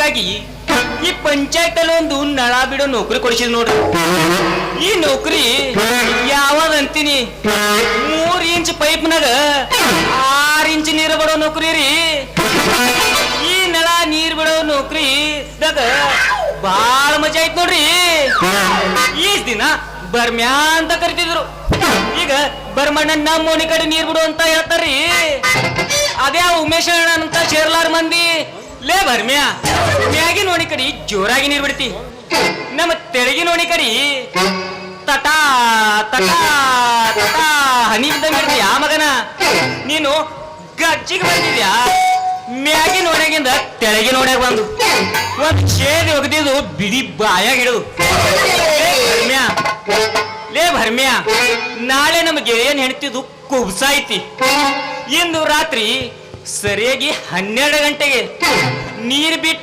ಅದಕ್ಕಾಗಿ ಈ ಪಂಚಾಯತ್ ಅಲ್ಲಿ ಒಂದು ನಳ ಬಿಡೋ ನೌಕರಿ ಕೊಡಿಸಿದ್ ನೋಡ್ರಿ. ಈ ನೌಕರಿ ಯಾವಾಗ ಅಂತೀನಿ 3 ಇಂಚ್ ಪೈಪ್ನಾಗ 6 ಇಂಚ್ ನೀರು ಬಿಡೋ ನೌಕರಿ ರೀ. ಈ ನಳ ನೀರ್ ಬಿಡೋ ನೌಕರಿ ಬಾಳ ಮಜಾ ಐತ್ ನೋಡ್ರಿ. ಈ ದಿನ ಬರ್ಮ್ಯಾ ಅಂತ ಕರಿತಿದ್ರು, ಈಗ ಬರ್ಮಣ್ಣ ನಮ್ಮ ಓಣಿ ಕಡೆ ನೀರ್ ಬಿಡು ಅಂತ ಹೇಳ್ತಾರ್ರಿ. ಅದೇ ಉಮೇಶ್ ಅಣ್ಣ ಅಂತ ಸೇರ್ಲಾರ ಮಂದಿ ಲೇ ಬರ್ಮ್ಯಾ ಮ್ಯಾಗಿನ ಓಣಿ ಕಡೆ ಜೋರಾಗಿ ನೀರ್ ಬಿಡ್ತಿ, ನಮ್ಮ ತೆಳಗಿನ ಓಣಿ ಕಡೆ ತಟಾ ತಟಾ ತಟಾ ಹನಿ ಇದ್ದಂಗೆ ಬಿಡ್ತಿ. ಆ ಮಗನ ನೀನು ಗಜ್ಜಿಗೆ ಬಂದಿದ್ಯಾ, ಮ್ಯಾಗಿನ ಓಣ್ಯಾಗಿಂದ ತೆಳಗಿನ ಓಣ್ಯಾಗ ಬಂದು ಒಂದ್ ಚೇದಿ ಒಗದಿದ್ದು ಬಿಡಿ ಬಾಯಾಗ ಹಿಡಿದು. ಲೇ ಭರ್ಮ್ಯಾ, ನಾಳೆ ನಮಗೆ ಏನ್ ಹೇಳ್ತಿದ್ದು ಕುಬ್ಸ ಐತಿ. ಇಂದು ರಾತ್ರಿ ಸರಿಯಾಗಿ 12 ಗಂಟೆಗೆ ನೀರ್ ಬಿಟ್ಟು